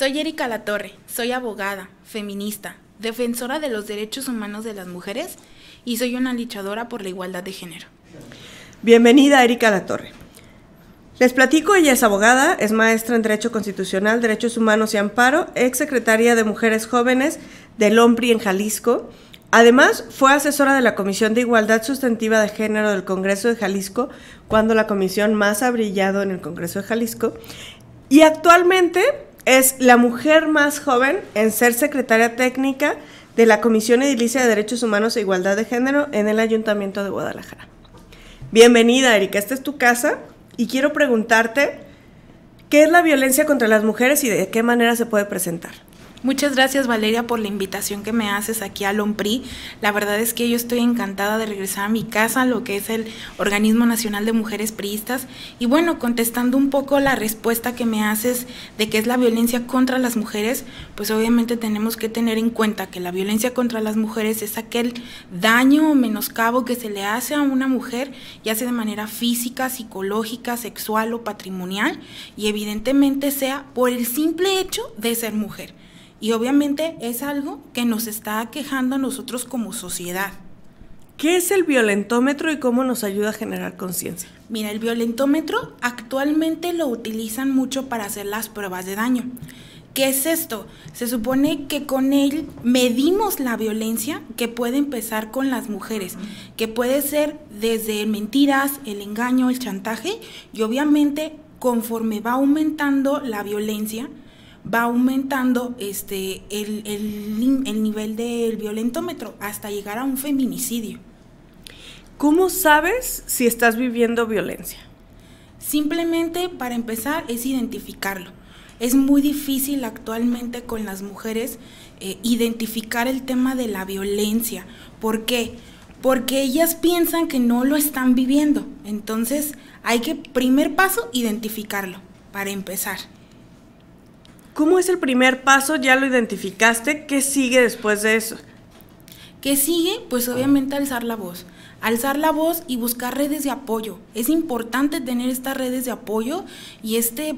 Soy Erika Latorre, soy abogada, feminista, defensora de los derechos humanos de las mujeres y soy una luchadora por la igualdad de género. Bienvenida, Erika Latorre. Les platico, ella es abogada, es maestra en Derecho Constitucional, Derechos Humanos y Amparo, ex secretaria de Mujeres Jóvenes del OMPRI en Jalisco. Además, fue asesora de la Comisión de Igualdad Sustantiva de Género del Congreso de Jalisco, cuando la comisión más ha brillado en el Congreso de Jalisco. Y actualmente es la mujer más joven en ser secretaria técnica de la Comisión Edilicia de Derechos Humanos e Igualdad de Género en el Ayuntamiento de Guadalajara. Bienvenida, Erika, esta es tu casa y quiero preguntarte, ¿qué es la violencia contra las mujeres y de qué manera se puede presentar? Muchas gracias, Valeria, por la invitación que me haces aquí al OMPRI. La verdad es que yo estoy encantada de regresar a mi casa, lo que es el Organismo Nacional de Mujeres Priistas. Y bueno, contestando un poco la respuesta que me haces de qué es la violencia contra las mujeres, pues obviamente tenemos que tener en cuenta que la violencia contra las mujeres es aquel daño o menoscabo que se le hace a una mujer, ya sea de manera física, psicológica, sexual o patrimonial, y evidentemente sea por el simple hecho de ser mujer. Y obviamente es algo que nos está aquejando a nosotros como sociedad. ¿Qué es el violentómetro y cómo nos ayuda a generar conciencia? Mira, el violentómetro actualmente lo utilizan mucho para hacer las pruebas de daño. ¿Qué es esto? Se supone que con él medimos la violencia que puede empezar con las mujeres, que puede ser desde mentiras, el engaño, el chantaje, y obviamente conforme va aumentando la violencia, va aumentando el nivel del violentómetro hasta llegar a un feminicidio. ¿Cómo sabes si estás viviendo violencia? Simplemente, para empezar, es identificarlo. Es muy difícil actualmente con las mujeres identificar el tema de la violencia. ¿Por qué? Porque ellas piensan que no lo están viviendo. Entonces, primer paso, identificarlo, para empezar. ¿Cómo es el primer paso? ¿Ya lo identificaste? ¿Qué sigue después de eso? ¿Qué sigue? Pues obviamente alzar la voz. Alzar la voz y buscar redes de apoyo. Es importante tener estas redes de apoyo y este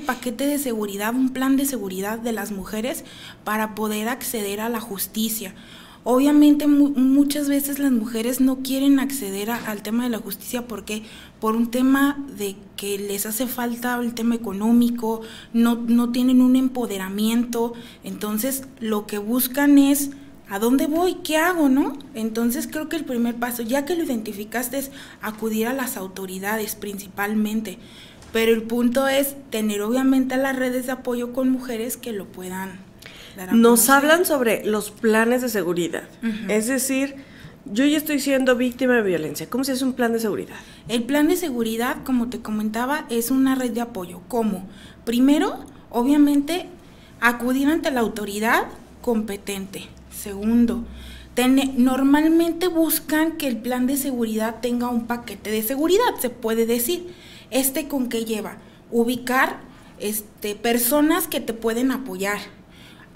paquete de seguridad, un plan de seguridad de las mujeres para poder acceder a la justicia. Obviamente muchas veces las mujeres no quieren acceder al tema de la justicia porque por un tema de que les hace falta el tema económico, no tienen un empoderamiento, entonces lo que buscan es ¿a dónde voy? ¿Qué hago? ¿No? Entonces creo que el primer paso, ya que lo identificaste, es acudir a las autoridades principalmente, pero el punto es tener obviamente las redes de apoyo con mujeres que lo puedan. Nos hablan sobre los planes de seguridad, es decir, yo ya estoy siendo víctima de violencia. ¿Cómo se hace un plan de seguridad? El plan de seguridad, como te comentaba, es una red de apoyo. ¿Cómo? Primero, obviamente, acudir ante la autoridad competente. Segundo, normalmente buscan que el plan de seguridad tenga un paquete de seguridad, se puede decir. ¿Con qué lleva? Ubicar personas que te pueden apoyar.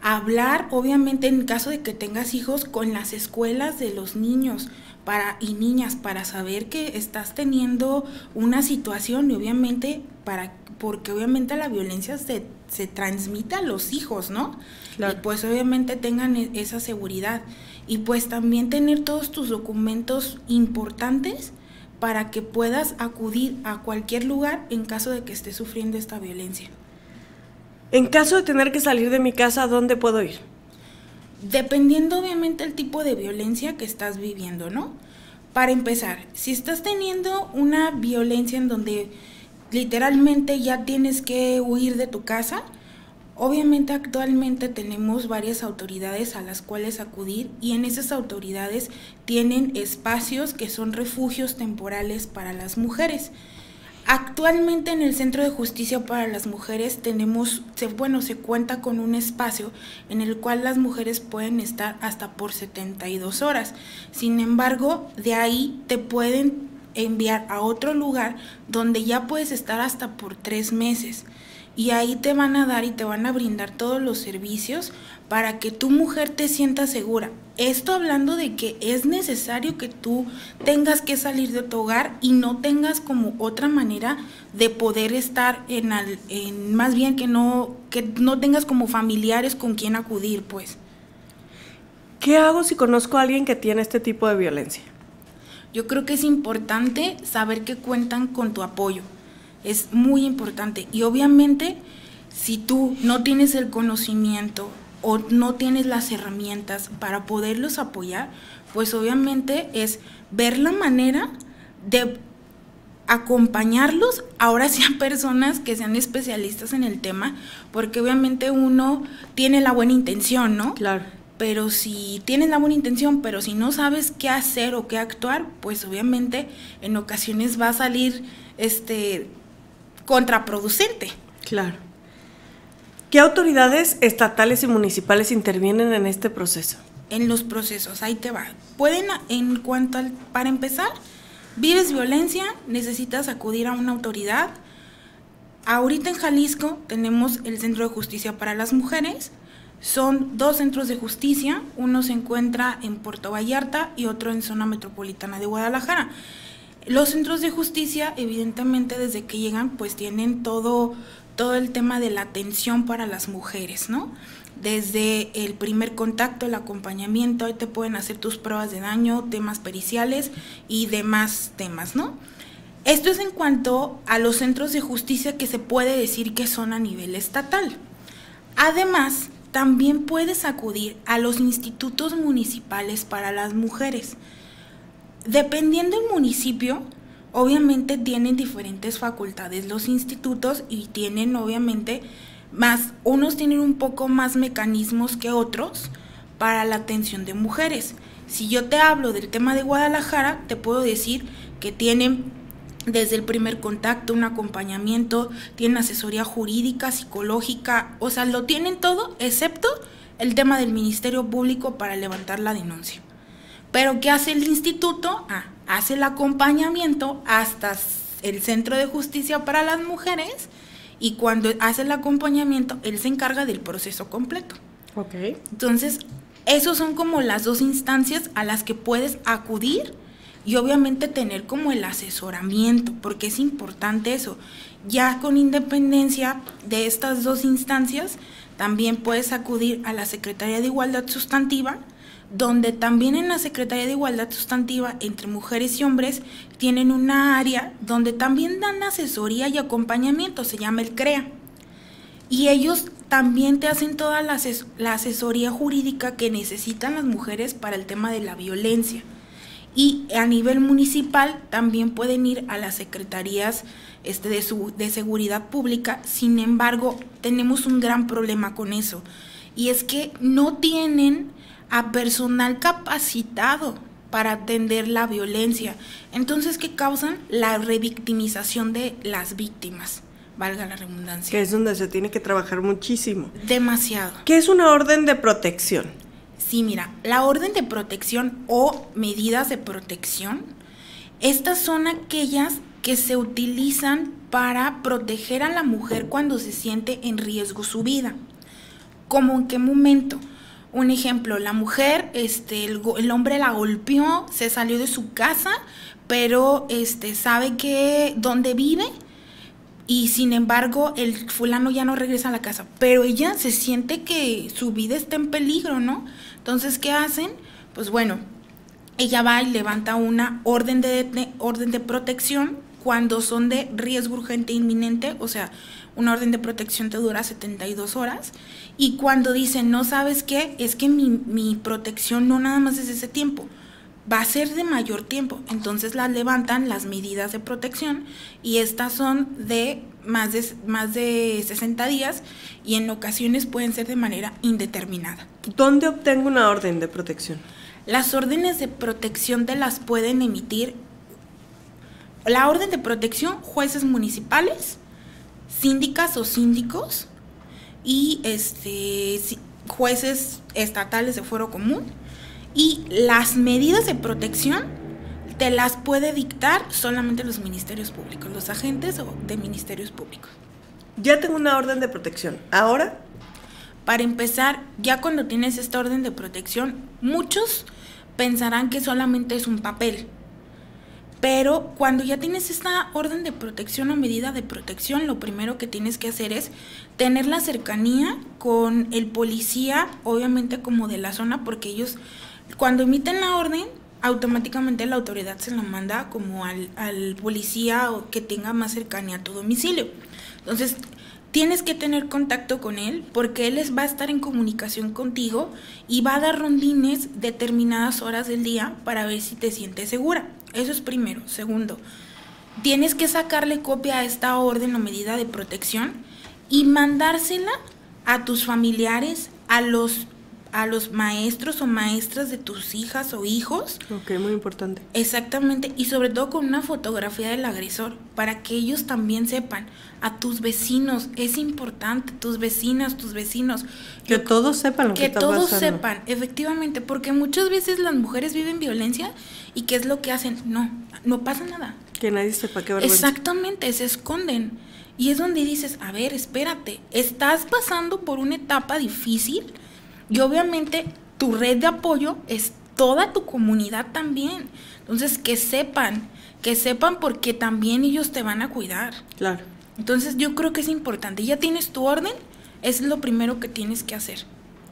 Hablar, obviamente, en caso de que tengas hijos, con las escuelas de los niños y niñas para saber que estás teniendo una situación y obviamente porque obviamente la violencia se transmite a los hijos, ¿no? Claro. Y pues obviamente tengan esa seguridad y pues también tener todos tus documentos importantes para que puedas acudir a cualquier lugar en caso de que estés sufriendo esta violencia. En caso de tener que salir de mi casa, ¿a dónde puedo ir? Dependiendo obviamente el tipo de violencia que estás viviendo, ¿no? Para empezar, si estás teniendo una violencia en donde literalmente ya tienes que huir de tu casa, obviamente actualmente tenemos varias autoridades a las cuales acudir y en esas autoridades tienen espacios que son refugios temporales para las mujeres. Actualmente en el Centro de Justicia para las Mujeres se cuenta con un espacio en el cual las mujeres pueden estar hasta por 72 horas. Sin embargo, de ahí te pueden enviar a otro lugar donde ya puedes estar hasta por 3 meses. y ahí te van a dar y te van a brindar todos los servicios para que tu mujer te sienta segura. Esto hablando de que es necesario que tú tengas que salir de tu hogar y no tengas como otra manera de poder estar más bien que no tengas como familiares con quien acudir, pues. ¿Qué hago si conozco a alguien que tiene este tipo de violencia? Yo creo que es importante saber que cuentan con tu apoyo. Es muy importante. Y obviamente, si tú no tienes el conocimiento o no tienes las herramientas para poderlos apoyar, pues obviamente es ver la manera de acompañarlos, ahora sean personas que sean especialistas en el tema, porque obviamente uno tiene la buena intención, ¿no? Claro. Pero si tienes la buena intención, pero si no sabes qué hacer o qué actuar, pues obviamente en ocasiones va a salir contraproducente. Claro. ¿Qué autoridades estatales y municipales intervienen en este proceso? En los procesos, ahí te va. Para empezar, vives violencia, necesitas acudir a una autoridad. Ahorita en Jalisco tenemos el Centro de Justicia para las Mujeres. Son 2 centros de justicia, uno se encuentra en Puerto Vallarta y otro en zona metropolitana de Guadalajara. Los centros de justicia, evidentemente, desde que llegan, pues tienen todo el tema de la atención para las mujeres, ¿no? Desde el primer contacto, el acompañamiento, ahí te pueden hacer tus pruebas de daño, temas periciales y demás temas, ¿no? Esto es en cuanto a los centros de justicia que se puede decir que son a nivel estatal. Además, también puedes acudir a los institutos municipales para las mujeres. Dependiendo del municipio, obviamente tienen diferentes facultades los institutos y tienen obviamente unos tienen un poco más mecanismos que otros para la atención de mujeres. Si yo te hablo del tema de Guadalajara, te puedo decir que tienen desde el primer contacto, un acompañamiento, tienen asesoría jurídica, psicológica, o sea, lo tienen todo, excepto el tema del Ministerio Público para levantar la denuncia. Pero ¿qué hace el instituto? Hace el acompañamiento hasta el Centro de Justicia para las Mujeres, y cuando hace el acompañamiento, él se encarga del proceso completo. Okay. Entonces, esos son como las 2 instancias a las que puedes acudir y obviamente tener como el asesoramiento, porque es importante eso. Ya con independencia de estas 2 instancias, también puedes acudir a la Secretaría de Igualdad Sustantiva, donde también en la Secretaría de Igualdad Sustantiva entre mujeres y hombres tienen una área donde también dan asesoría y acompañamiento, se llama el CREA. Y ellos también te hacen toda la asesoría jurídica que necesitan las mujeres para el tema de la violencia. Y a nivel municipal también pueden ir a las secretarías de seguridad pública. Sin embargo, tenemos un gran problema con eso, y es que no tienen a personal capacitado para atender la violencia. Entonces, ¿qué causan? La revictimización de las víctimas, valga la redundancia. Que es donde se tiene que trabajar muchísimo. Demasiado. ¿Qué es una orden de protección? Sí, mira, la orden de protección o medidas de protección, estas son aquellas que se utilizan para proteger a la mujer cuando se siente en riesgo su vida. ¿Cómo en qué momento? Un ejemplo, la mujer, el hombre la golpeó, se salió de su casa, pero sabe que dónde vive, y sin embargo el fulano ya no regresa a la casa, pero ella se siente que su vida está en peligro, ¿no? Entonces, ¿qué hacen? Pues bueno, ella va y levanta una orden de protección cuando son de riesgo urgente e inminente, o sea, una orden de protección te dura 72 horas, y cuando dicen, no, ¿sabes qué? Es que mi protección no nada más es ese tiempo, va a ser de mayor tiempo, entonces las levantan las medidas de protección, y estas son de más de 60 días, y en ocasiones pueden ser de manera indeterminada. ¿Dónde obtengo una orden de protección? Las órdenes de protección te las pueden emitir la orden de protección, jueces municipales, síndicas o síndicos y jueces estatales de fuero común, y las medidas de protección te las puede dictar solamente los ministerios públicos, los agentes de ministerios públicos. Ya tengo una orden de protección. Ahora, para empezar, ya cuando tienes esta orden de protección, muchos pensarán que solamente es un papel. Pero cuando ya tienes esta orden de protección o medida de protección, lo primero que tienes que hacer es tener la cercanía con el policía, obviamente como de la zona, porque ellos cuando emiten la orden, automáticamente la autoridad se la manda como al policía o que tenga más cercanía a tu domicilio. Entonces, tienes que tener contacto con él porque él va a estar en comunicación contigo y va a dar rondines determinadas horas del día para ver si te sientes segura. Eso es primero. Segundo, tienes que sacarle copia a esta orden o medida de protección y mandársela a tus familiares, a los maestros o maestras de tus hijas o hijos. Ok, muy importante. Exactamente, y sobre todo con una fotografía del agresor, para que ellos también sepan. A tus vecinos, es importante, tus vecinas, tus vecinos. Que todos sepan lo que está pasando. Que todos sepan, efectivamente, porque muchas veces las mujeres viven violencia y ¿qué es lo que hacen? No pasa nada. Que nadie sepa, qué vergüenza. Exactamente, se esconden. Y es donde dices, a ver, espérate, estás pasando por una etapa difícil. Y obviamente tu red de apoyo es toda tu comunidad también. Entonces que sepan porque también ellos te van a cuidar. Claro. Entonces yo creo que es importante. Ya tienes tu orden, es lo primero que tienes que hacer.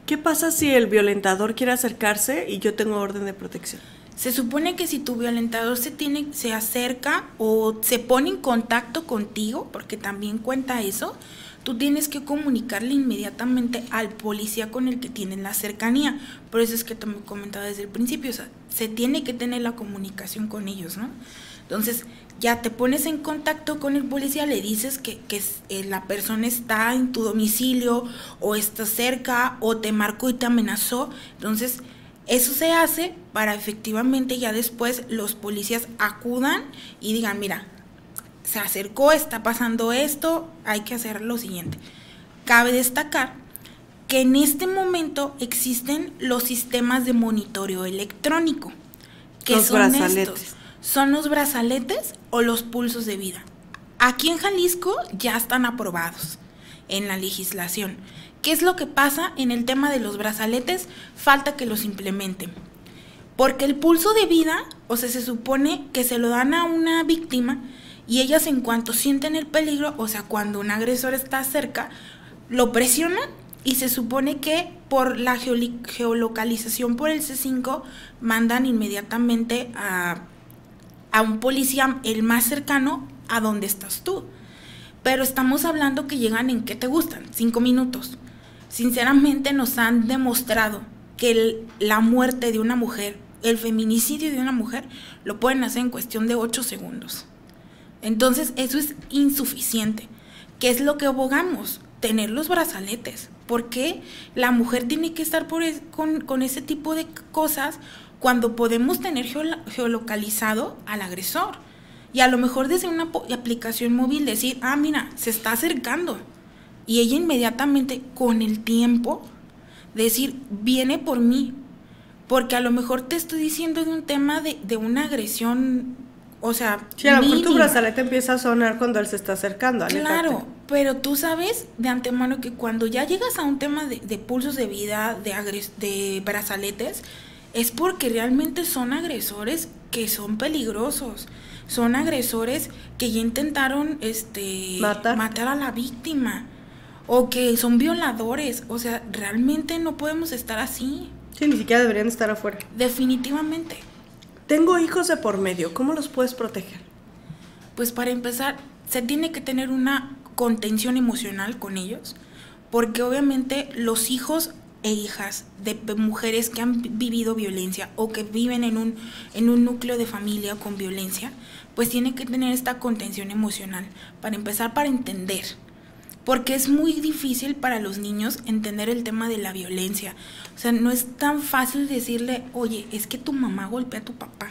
¿Qué pasa si el violentador quiere acercarse y yo tengo orden de protección? Se supone que si tu violentador se acerca o se pone en contacto contigo, porque también cuenta eso, tú tienes que comunicarle inmediatamente al policía con el que tienes la cercanía. Por eso es que te me comentaba desde el principio, o sea, se tiene que tener la comunicación con ellos, ¿no? Entonces, ya te pones en contacto con el policía, le dices que la persona está en tu domicilio o está cerca o te marcó y te amenazó. Entonces, eso se hace para efectivamente ya después los policías acudan y digan, mira, se acercó, está pasando esto, hay que hacer lo siguiente. Cabe destacar que en este momento existen los sistemas de monitoreo electrónico. ¿Qué los son brazaletes? Estos? Son los brazaletes o los pulsos de vida. Aquí en Jalisco ya están aprobados en la legislación. ¿Qué es lo que pasa en el tema de los brazaletes? Falta que los implementen. Porque el pulso de vida, o sea, se supone que se lo dan a una víctima y ellas en cuanto sienten el peligro, o sea, cuando un agresor está cerca, lo presionan y se supone que por la geolocalización por el C5 mandan inmediatamente a un policía, el más cercano, a donde estás tú. Pero estamos hablando que llegan en, ¿qué te gustan? 5 minutos. Sinceramente nos han demostrado que la muerte de una mujer, el feminicidio de una mujer, lo pueden hacer en cuestión de 8 segundos. Entonces eso es insuficiente. ¿Qué es lo que abogamos? Tener los brazaletes. ¿Por qué la mujer tiene que estar con ese tipo de cosas cuando podemos tener geolocalizado al agresor? Y a lo mejor desde una aplicación móvil decir, mira, se está acercando. Y ella inmediatamente, con el tiempo, decir, viene por mí. Porque a lo mejor te estoy diciendo de un tema de una agresión, o sea, sí, a lo mejor tu brazalete empieza a sonar cuando él se está acercando. Claro, pero tú sabes de antemano que cuando ya llegas a un tema de pulsos de vida, de brazaletes, es porque realmente son agresores que son peligrosos. Son agresores que ya intentaron matar a la víctima. O que son violadores. O sea, realmente no podemos estar así. Sí, ni siquiera deberían estar afuera. Definitivamente. Tengo hijos de por medio, ¿cómo los puedes proteger? Pues para empezar, se tiene que tener una contención emocional con ellos, porque obviamente los hijos e hijas de mujeres que han vivido violencia o que viven en un núcleo de familia con violencia, pues tienen que tener esta contención emocional, para empezar, para entender. Porque es muy difícil para los niños entender el tema de la violencia. O sea, no es tan fácil decirle, oye, es que tu mamá golpea a tu papá.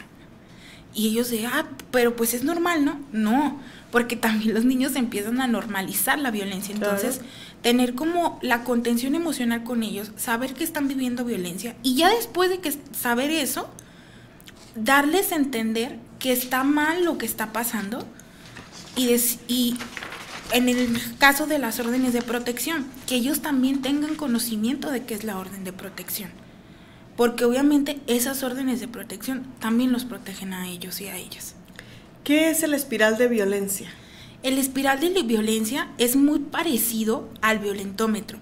Y ellos dicen, pero pues es normal, ¿no? No, porque también los niños empiezan a normalizar la violencia. Entonces, claro, tener como la contención emocional con ellos, saber que están viviendo violencia. Y ya después de que saber eso, darles a entender que está mal lo que está pasando y en el caso de las órdenes de protección, que ellos también tengan conocimiento de qué es la orden de protección, porque obviamente esas órdenes de protección también los protegen a ellos y a ellas. ¿Qué es el espiral de violencia? El espiral de la violencia es muy parecido al violentómetro,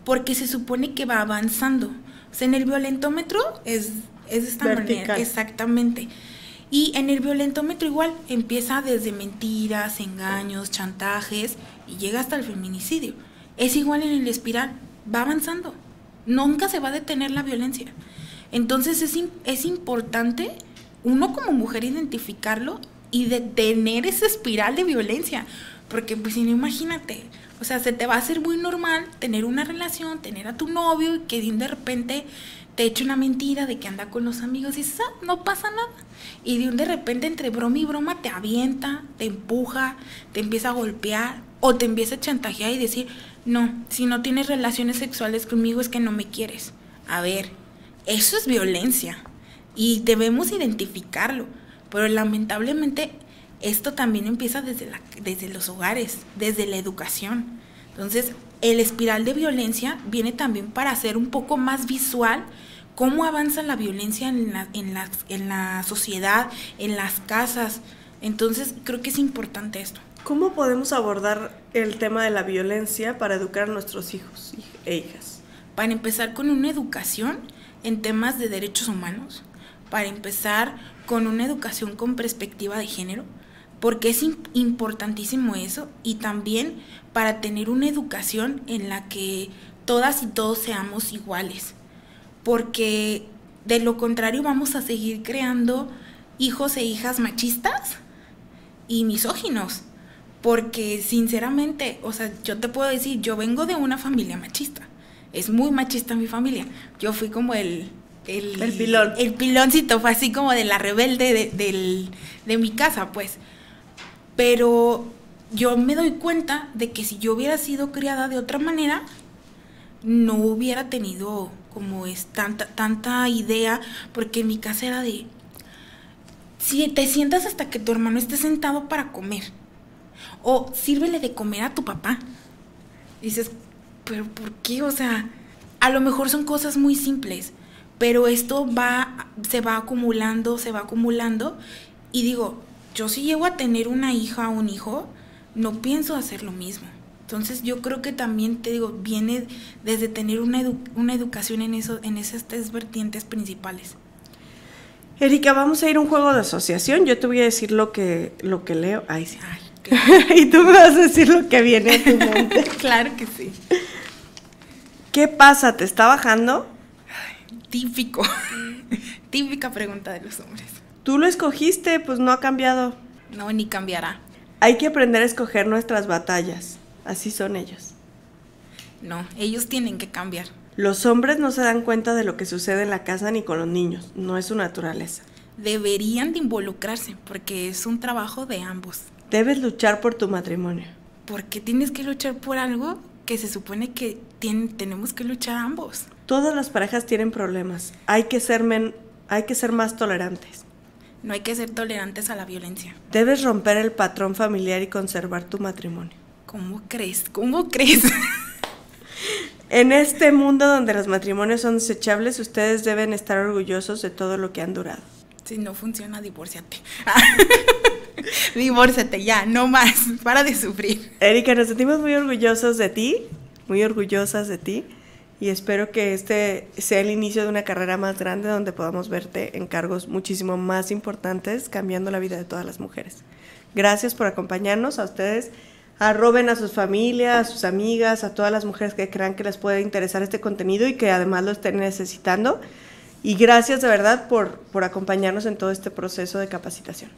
porque se supone que va avanzando. O sea, en el violentómetro es de esta vertical manera, exactamente. Y en el violentómetro igual empieza desde mentiras, engaños, chantajes y llega hasta el feminicidio. Es igual en el espiral, va avanzando. Nunca se va a detener la violencia. Entonces es importante uno como mujer identificarlo y detener esa espiral de violencia. Porque pues si no, imagínate, o sea, se te va a hacer muy normal tener una relación, tener a tu novio y que de repente te eche una mentira de que anda con los amigos y dices, no pasa nada. Y de repente entre broma y broma te avienta, te empuja, te empieza a golpear o te empieza a chantajear y decir, no, si no tienes relaciones sexuales conmigo es que no me quieres. A ver, eso es violencia y debemos identificarlo, pero lamentablemente esto también empieza desde los hogares, desde la educación. Entonces, el espiral de violencia viene también para hacer un poco más visual cómo avanza la violencia en la sociedad, en las casas. Entonces, creo que es importante esto. ¿Cómo podemos abordar el tema de la violencia para educar a nuestros hijos e hijas? Para empezar con una educación en temas de derechos humanos, para empezar con una educación con perspectiva de género, porque es importantísimo eso, y también para tener una educación en la que todas y todos seamos iguales, porque de lo contrario vamos a seguir creando hijos e hijas machistas y misóginos, porque sinceramente, o sea, yo te puedo decir, yo vengo de una familia machista, es muy machista mi familia, yo fui como el pilón. El piloncito, fue así como de la rebelde de mi casa, pues. Pero yo me doy cuenta de que si yo hubiera sido criada de otra manera, no hubiera tenido como tanta idea, porque en mi casa era de, si te sientas hasta que tu hermano esté sentado para comer, o sírvele de comer a tu papá. Dices, pero ¿por qué? O sea, a lo mejor son cosas muy simples, pero esto se va acumulando, y digo, yo si llego a tener una hija o un hijo, no pienso hacer lo mismo. Entonces yo creo que también, te digo, viene desde tener una educación en esas tres vertientes principales. Erika, vamos a ir a un juego de asociación. Yo te voy a decir lo que leo. Ay, sí. Ay, claro. Y tú me vas a decir lo que viene a tu mente. Claro que sí. ¿Qué pasa? ¿Te está bajando? Típico. Típica pregunta de los hombres. Tú lo escogiste, pues no ha cambiado. No, ni cambiará. Hay que aprender a escoger nuestras batallas. Así son ellos. No, ellos tienen que cambiar. Los hombres no se dan cuenta de lo que sucede en la casa ni con los niños. No es su naturaleza. Deberían de involucrarse porque es un trabajo de ambos. Debes luchar por tu matrimonio. ¿Por qué tienes que luchar por algo que se supone que tenemos que luchar ambos? Todas las parejas tienen problemas. Hay que ser más tolerantes. No hay que ser tolerantes a la violencia. Debes romper el patrón familiar y conservar tu matrimonio. ¿Cómo crees? ¿Cómo crees? En este mundo donde los matrimonios son desechables, ustedes deben estar orgullosos de todo lo que han durado. Si no funciona, divórciate. Divórciate ya, no más. Para de sufrir. Erika, nos sentimos muy orgullosos de ti, muy orgullosas de ti, y espero que este sea el inicio de una carrera más grande donde podamos verte en cargos muchísimo más importantes, cambiando la vida de todas las mujeres. Gracias por acompañarnos. A ustedes, arroben a sus familias, a sus amigas, a todas las mujeres que crean que les puede interesar este contenido y que además lo estén necesitando. Y gracias de verdad por acompañarnos en todo este proceso de capacitación.